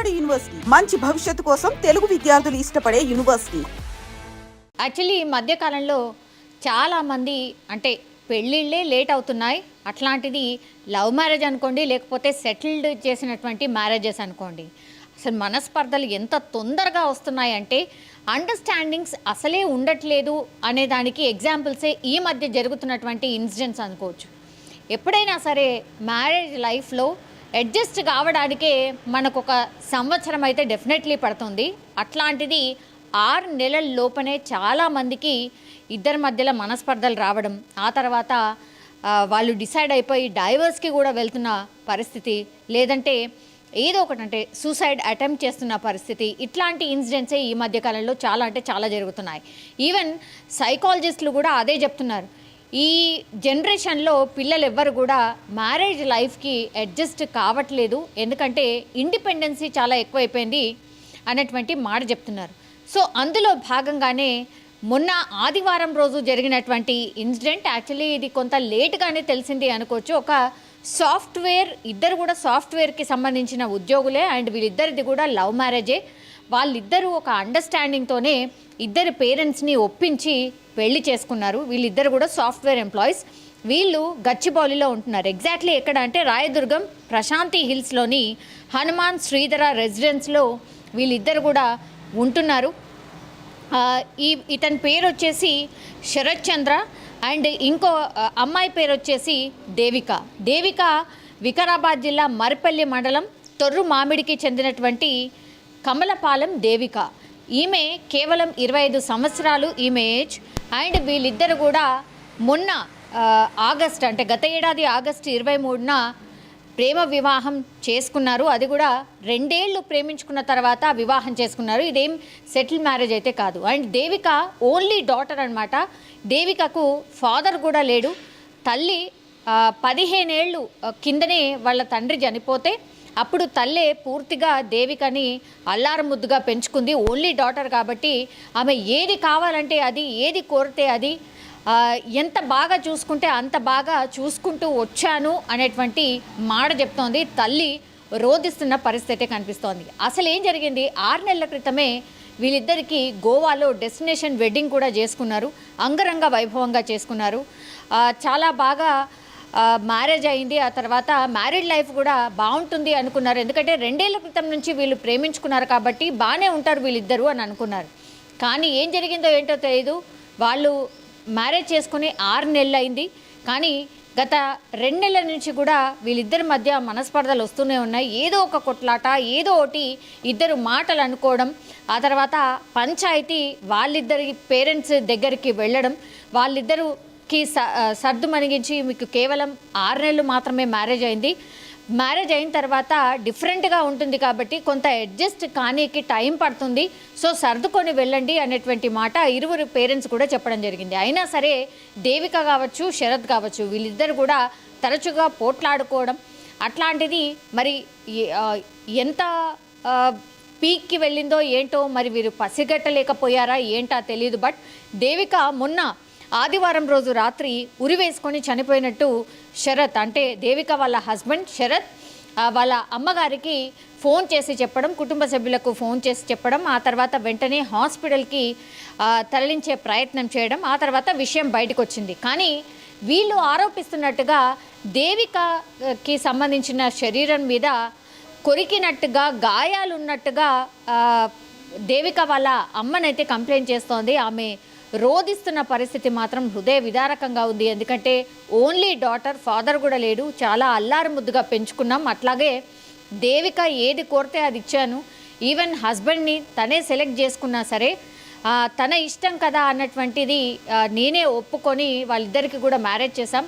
Vijayawada university మంచి భవిష్యత్తు కోసం తెలుగు విద్యార్థులు ఇష్టపడే యూనివర్సిటీ. యాక్చువల్లీ ఈ మధ్యకాలంలో చాలామంది అంటే పెళ్ళిళ్ళే లేట్ అవుతున్నాయి. అట్లాంటిది లవ్ మ్యారేజ్ అనుకోండి, లేకపోతే సెటిల్డ్ చేసినటువంటి మ్యారేజెస్ అనుకోండి, అసలు మనస్పర్ధలు ఎంత తొందరగా వస్తున్నాయంటే అండర్స్టాండింగ్స్ అసలే ఉండట్లేదు అనే దానికి ఎగ్జాంపుల్సే ఈ మధ్య జరుగుతున్నటువంటి ఇన్సిడెంట్స్ అనుకోవచ్చు. ఎప్పుడైనా సరే మ్యారేజ్ లైఫ్లో అడ్జస్ట్ కావడానికే మనకు ఒక సంవత్సరం అయితే డెఫినెట్లీ పడుతుంది. అట్లాంటిది 6 నెలల లోపనే చాలామందికి ఇద్దరి మధ్యలో మనస్పర్ధలు రావడం, ఆ తర్వాత వాళ్ళు డిసైడ్ అయిపోయి డైవర్స్కి కూడా వెళ్తున్న పరిస్థితి, లేదంటే ఏదో ఒకటి అంటే సూసైడ్ అటెంప్ట్ చేస్తున్న పరిస్థితి, ఇట్లాంటి ఇన్సిడెంట్సే ఈ మధ్యకాలంలో చాలా అంటే చాలా జరుగుతున్నాయి. ఈవెన్ సైకాలజిస్టులు కూడా అదే చెప్తున్నారు. ఈ జనరేషన్లో పిల్లలు ఎవ్వరు కూడా మ్యారేజ్ లైఫ్కి అడ్జస్ట్ కావట్లేదు, ఎందుకంటే ఇండిపెండెన్సీ చాలా ఎక్కువైపోయింది అనేటువంటి మాట చెప్తున్నారు. సో అందులో భాగంగానే మొన్న ఆదివారం రోజు జరిగినటువంటి ఇన్సిడెంట్, యాక్చువల్లీ ఇది కొంత లేట్గానే తెలిసింది అనుకోవచ్చు. ఒక సాఫ్ట్వేర్, ఇద్దరు కూడా సాఫ్ట్వేర్కి సంబంధించిన ఉద్యోగులే అండ్ వీళ్ళిద్దరిది కూడా లవ్ మ్యారేజే. వాళ్ళిద్దరూ ఒక అండర్స్టాండింగ్తోనే ఇద్దరు పేరెంట్స్ని ఒప్పించి పెళ్లి చేసుకున్నారు. వీళ్ళిద్దరు కూడా సాఫ్ట్వేర్ ఎంప్లాయీస్. వీళ్ళు గచ్చిబౌలిలో ఉంటున్నారు. ఎగ్జాక్ట్లీ ఎక్కడ అంటే రాయదుర్గం ప్రశాంతి హిల్స్లోని హనుమాన్ శ్రీధర రెసిడెన్స్లో వీళ్ళిద్దరు కూడా ఉంటున్నారు. ఇతని పేరు వచ్చేసి శరత్ చంద్ర అండ్ ఇంకో అమ్మాయి పేరు వచ్చేసి దేవిక వికారాబాద్ జిల్లా మరిపల్లి మండలం తొర్రు మామిడికి చెందినటువంటి కమలపాలెం దేవిక. ఈమె కేవలం 25 సంవత్సరాలు ఈమె ఏజ్. అండ్ వీళ్ళిద్దరు కూడా మొన్న ఆగస్ట్ అంటే గత ఏడాది ఆగస్టు 23న ప్రేమ వివాహం చేసుకున్నారు. అది కూడా 2 ఏళ్ళు ప్రేమించుకున్న తర్వాత వివాహం చేసుకున్నారు. ఇదేం సెటిల్ మ్యారేజ్ అయితే కాదు. అండ్ దేవిక ఓన్లీ డాటర్ అనమాట. దేవికకు ఫాదర్ కూడా లేడు. తల్లి 15 ఏళ్ళు కిందనే వాళ్ళ తండ్రి చనిపోతే అప్పుడు తల్లే పూర్తిగా దేవికని అల్లారు ముద్దుగా పెంచుకుంది. ఓన్లీ డాటర్ కాబట్టి ఆమె ఏది కావాలంటే అది, ఏది కోరితే అది, ఎంత బాగా చూసుకుంటే అంత బాగా చూసుకుంటూ వచ్చాను అనేటువంటి మాట చెప్తోంది. తల్లి రోధిస్తున్న పరిస్థితి కనిపిస్తోంది. అసలు ఏం జరిగింది? 6 నెలల క్రితమే వీళ్ళిద్దరికీ గోవాలో డెస్టినేషన్ వెడ్డింగ్ కూడా చేసుకున్నారు. అంగరంగ వైభవంగా చేసుకున్నారు. చాలా బాగా మ్యారేజ్ అయింది. ఆ తర్వాత మ్యారీడ్ లైఫ్ కూడా బాగుంటుంది అనుకున్నారు. ఎందుకంటే 2 ఏళ్ల క్రితం నుంచి వీళ్ళు ప్రేమించుకున్నారు కాబట్టి బాగానే ఉంటారు వీళ్ళిద్దరూ అని అనుకున్నారు. కానీ ఏం జరిగిందో ఏంటో తెలియదు. వాళ్ళు మ్యారేజ్ చేసుకుని 6 నెలలు అయింది. కానీ గత 2 నెలల నుంచి కూడా వీళ్ళిద్దరి మధ్య మనస్పర్ధలు వస్తూనే ఉన్నాయి. ఏదో ఒక కొట్లాట, ఏదో ఒకటి ఇద్దరు మాటలు అనుకోవడం, ఆ తర్వాత పంచాయతీ వాళ్ళిద్దరి పేరెంట్స్ దగ్గరికి వెళ్ళడం, వాళ్ళిద్దరికి సర్దు మణిగించి మీకు కేవలం 6 నెలలు మాత్రమే మ్యారేజ్ అయింది, మ్యారేజ్ అయిన తర్వాత డిఫరెంట్గా ఉంటుంది కాబట్టి కొంత అడ్జస్ట్ కానీకి టైం పడుతుంది, సో సర్దుకొని వెళ్ళండి అనేటువంటి మాట ఇరువురు పేరెంట్స్ కూడా చెప్పడం జరిగింది. అయినా సరే దేవిక కావచ్చు, శరత్ కావచ్చు, వీళ్ళిద్దరు కూడా తరచుగా పోట్లాడుకోవడం అట్లాంటిది మరి ఎంత పీక్కి వెళ్ళిందో ఏంటో మరి వీరు పసిగట్టలేకపోయారా ఏంటో తెలియదు. బట్ దేవిక మొన్న ఆదివారం రోజు రాత్రి ఉరివేసుకొని చనిపోయినట్టు శరత్ అంటే దేవిక వాళ్ళ హస్బెండ్ శరత్ వాళ్ళ అమ్మగారికి ఫోన్ చేసి చెప్పడం, కుటుంబ సభ్యులకు ఫోన్ చేసి చెప్పడం, ఆ తర్వాత వెంటనే హాస్పిటల్కి తరలించే ప్రయత్నం చేయడం, ఆ తర్వాత విషయం బయటకు వచ్చింది. కానీ వీళ్ళు ఆరోపిస్తున్నట్టుగా దేవికకి సంబంధించిన శరీరం మీద కొరికినట్టుగా గాయాలున్నట్టుగా దేవిక వాళ్ళ అమ్మనైతే కంప్లైంట్ చేస్తోంది. ఆమె రోధిస్తున్న పరిస్థితి మాత్రం హృదయ విదారకంగా ఉంది. ఎందుకంటే ఓన్లీ డాటర్, ఫాదర్ కూడా లేడు, చాలా అల్లారు ముద్దుగా పెంచుకున్నాం. అట్లాగే దేవిక ఏది కోరితే అది ఇచ్చాను, ఈవెన్ హస్బెండ్ని తనే సెలెక్ట్ చేసుకున్నా సరే తన ఇష్టం కదా అన్నటువంటిది నేనే ఒప్పుకొని వాళ్ళిద్దరికి కూడా మ్యారేజ్ చేశాం.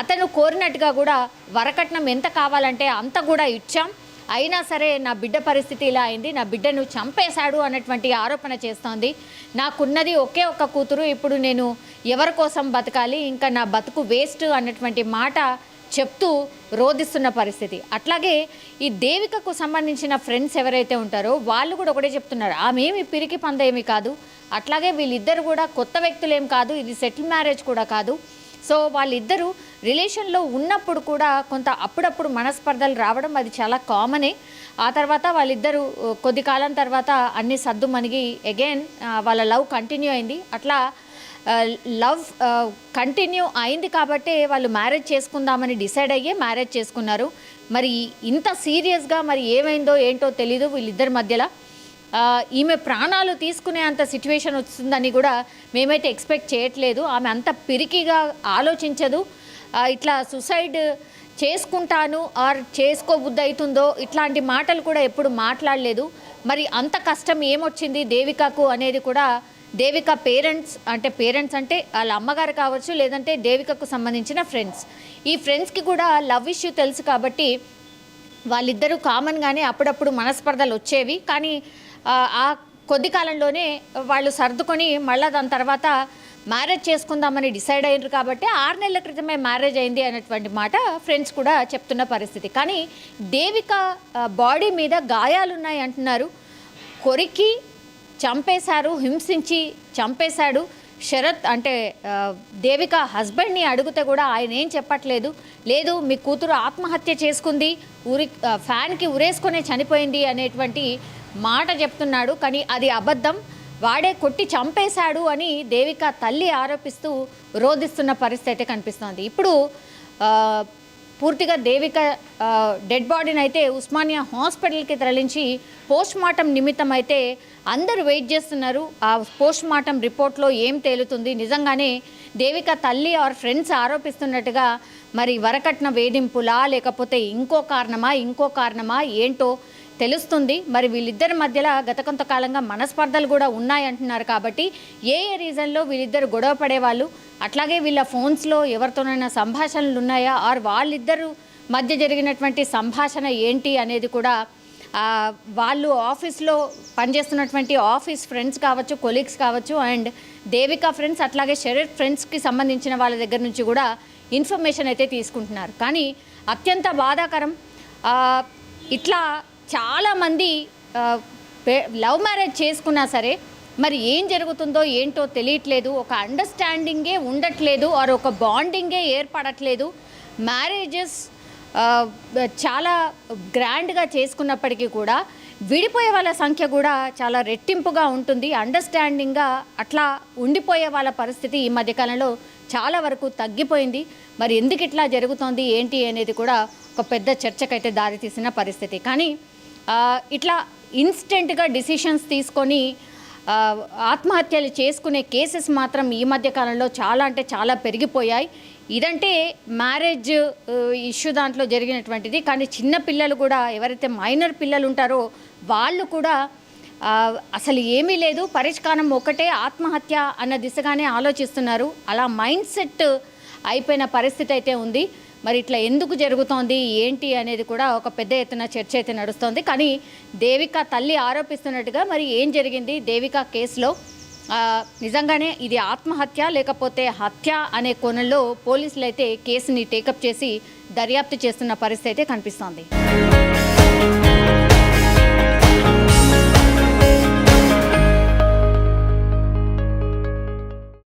అతను కోరినట్టుగా కూడా వరకట్నం ఎంత కావాలంటే అంత కూడా ఇచ్చాం. అయినా సరే నా బిడ్డ పరిస్థితి ఇలా అయింది, నా బిడ్డను చంపేశాడు అన్నటువంటి ఆరోపణ చేస్తోంది. నాకున్నది ఒకే ఒక్క కూతురు, ఇప్పుడు నేను ఎవరి కోసం బతకాలి, ఇంకా నా బతుకు వేస్ట్ అన్నటువంటి మాట చెప్తూ రోధిస్తున్న పరిస్థితి. అట్లాగే ఈ దేవికకు సంబంధించిన ఫ్రెండ్స్ ఎవరైతే ఉంటారో వాళ్ళు కూడా ఒకటే చెప్తున్నారు, ఆమె ఏమి పిరికి పంద ఏమి కాదు, అట్లాగే వీళ్ళిద్దరు కూడా కొత్త వ్యక్తులు ఏం కాదు, ఇది సెటిల్ మ్యారేజ్ కూడా కాదు, సో వాళ్ళిద్దరూ రిలేషన్లో ఉన్నప్పుడు కూడా కొంత అప్పుడప్పుడు మనస్పర్ధలు రావడం అది చాలా కామనే. ఆ తర్వాత వాళ్ళిద్దరూ కొద్ది కాలం తర్వాత అన్ని సర్దు మనిగి అగైన్ వాళ్ళ లవ్ కంటిన్యూ అయింది. అట్లా లవ్ కంటిన్యూ అయింది కాబట్టే వాళ్ళు మ్యారేజ్ చేసుకుందామని డిసైడ్ అయ్యే మ్యారేజ్ చేసుకున్నారు. మరి ఇంత సీరియస్గా మరి ఏమైందో ఏంటో తెలీదు వీళ్ళిద్దరి మధ్యలో. ఈమె ప్రాణాలు తీసుకునే అంత సిచ్యువేషన్ వస్తుందని కూడా మేమైతే ఎక్స్పెక్ట్ చేయట్లేదు. ఆమె అంత పిరికిగా ఆలోచించదు. ఇట్లా సూసైడ్ చేసుకుంటాను ఆర్ చేసుకోబుద్ధి అవుతుందో ఇట్లాంటి మాటలు కూడా ఎప్పుడు మాట్లాడలేదు. మరి అంత కష్టం ఏమొచ్చింది దేవికకు అనేది కూడా దేవిక పేరెంట్స్ అంటే వాళ్ళ అమ్మగారు కావచ్చు, లేదంటే దేవికకు సంబంధించిన ఫ్రెండ్స్, ఈ ఫ్రెండ్స్కి కూడా లవ్ ఇష్యూ తెలుసు కాబట్టి వాళ్ళిద్దరూ కామన్గానే అప్పుడప్పుడు మనస్పర్ధలు వచ్చేవి. కానీ ఆ కొద్ది కాలంలోనే వాళ్ళు సర్దుకొని మళ్ళీ దాని తర్వాత మ్యారేజ్ చేసుకుందామని డిసైడ్ అయ్యారు కాబట్టి 6 నెలల క్రితమే మ్యారేజ్ అయింది అనేటువంటి మాట ఫ్రెండ్స్ కూడా చెప్తున్న పరిస్థితి. కానీ దేవిక బాడీ మీద గాయాలున్నాయి అంటున్నారు. కొరికి చంపేశారు, హింసించి చంపేశాడు. శరత్ అంటే దేవిక హస్బెండ్ని అడిగితే కూడా ఆయన ఏం చెప్పట్లేదు. లేదు మీ కూతురు ఆత్మహత్య చేసుకుంది, ఫ్యాన్కి ఉరేసుకునే చనిపోయింది అనేటువంటి మాట చెప్తున్నాడు. కానీ అది అబద్ధం, వాడే కొట్టి చంపేశాడు అని దేవిక తల్లి ఆరోపిస్తూ రోధిస్తున్న పరిస్థితి అయితే కనిపిస్తోంది. ఇప్పుడు పూర్తిగా దేవిక డెడ్ బాడీని అయితే ఉస్మానియా హాస్పిటల్కి తరలించి పోస్ట్ మార్టం నిమిత్తం అయితే అందరూ వెయిట్ చేస్తున్నారు. ఆ పోస్ట్ మార్టం రిపోర్ట్లో ఏం తేలుతుంది, నిజంగానే దేవిక తల్లి ఆర్ ఫ్రెండ్స్ ఆరోపిస్తున్నట్టుగా మరి వరకట్న వేధింపులా లేకపోతే ఇంకో కారణమా ఏంటో తెలుస్తుంది. మరి వీళ్ళిద్దరి మధ్యలో గత కొంతకాలంగా మనస్పర్ధలు కూడా ఉన్నాయంటున్నారు. కాబట్టి ఏ రీజన్లో వీళ్ళిద్దరు గొడవ పడేవాళ్ళు, అట్లాగే వీళ్ళ ఫోన్స్లో ఎవరితోనైనా సంభాషణలు ఉన్నాయా ఆర్ వాళ్ళిద్దరు మధ్య జరిగినటువంటి సంభాషణ ఏంటి అనేది కూడా వాళ్ళు ఆఫీస్లో పనిచేస్తున్నటువంటి ఆఫీస్ ఫ్రెండ్స్ కావచ్చు, కొలీగ్స్ కావచ్చు, అండ్ దేవిక ఫ్రెండ్స్ అట్లాగే శరత్ ఫ్రెండ్స్కి సంబంధించిన వాళ్ళ దగ్గర నుంచి కూడా ఇన్ఫర్మేషన్ అయితే తీసుకుంటున్నారు. కానీ అత్యంత బాధాకరం, ఇట్లా చాలామంది లవ్ మ్యారేజ్ చేసుకున్నా సరే మరి ఏం జరుగుతుందో ఏంటో తెలియట్లేదు. ఒక అండర్స్టాండింగే ఉండట్లేదు ఆర్ ఒక బాండింగే ఏర్పడట్లేదు. మ్యారేజెస్ చాలా గ్రాండ్గా చేసుకున్నప్పటికీ కూడా విడిపోయే వాళ్ళ సంఖ్య కూడా చాలా రెట్టింపుగా ఉంటుంది. అండర్స్టాండింగ్గా అట్లా ఉండిపోయే వాళ్ళ పరిస్థితి ఈ మధ్యకాలంలో చాలా వరకు తగ్గిపోయింది. మరి ఎందుకు ఇట్లా జరుగుతోంది ఏంటి అనేది కూడా ఒక పెద్ద చర్చకైతే దారితీసిన పరిస్థితి. కానీ ఇట్లా ఇన్స్టెంట్గా డిసిషన్స్ తీసుకొని ఆత్మహత్యలు చేసుకునే కేసెస్ మాత్రం ఈ మధ్యకాలంలో చాలా పెరిగిపోయాయి. ఇదంటే మ్యారేజ్ ఇష్యూ దాంట్లో జరిగినటువంటిది. కానీ చిన్న పిల్లలు కూడా ఎవరైతే మైనర్ పిల్లలు ఉంటారో వాళ్ళు కూడా అసలు ఏమీ లేదు, పరిష్కారం ఒకటే ఆత్మహత్య అన్న దిశగానే ఆలోచిస్తున్నారు. అలా మైండ్ సెట్ అయిపోయిన పరిస్థితి అయితే ఉంది. మరి ఇట్లా ఎందుకు జరుగుతోంది ఏంటి అనేది కూడా ఒక పెద్ద ఎత్తున చర్చ అయితే నడుస్తోంది. కానీ దేవిక తల్లి ఆరోపిస్తున్నట్టుగా మరి ఏం జరిగింది దేవిక కేసులో, నిజంగానే ఇది ఆత్మహత్య లేకపోతే హత్య అనే కోణంలో పోలీసులు అయితే కేసుని టేకప్ చేసి దర్యాప్తు చేస్తున్న పరిస్థితి అయితే కనిపిస్తోంది.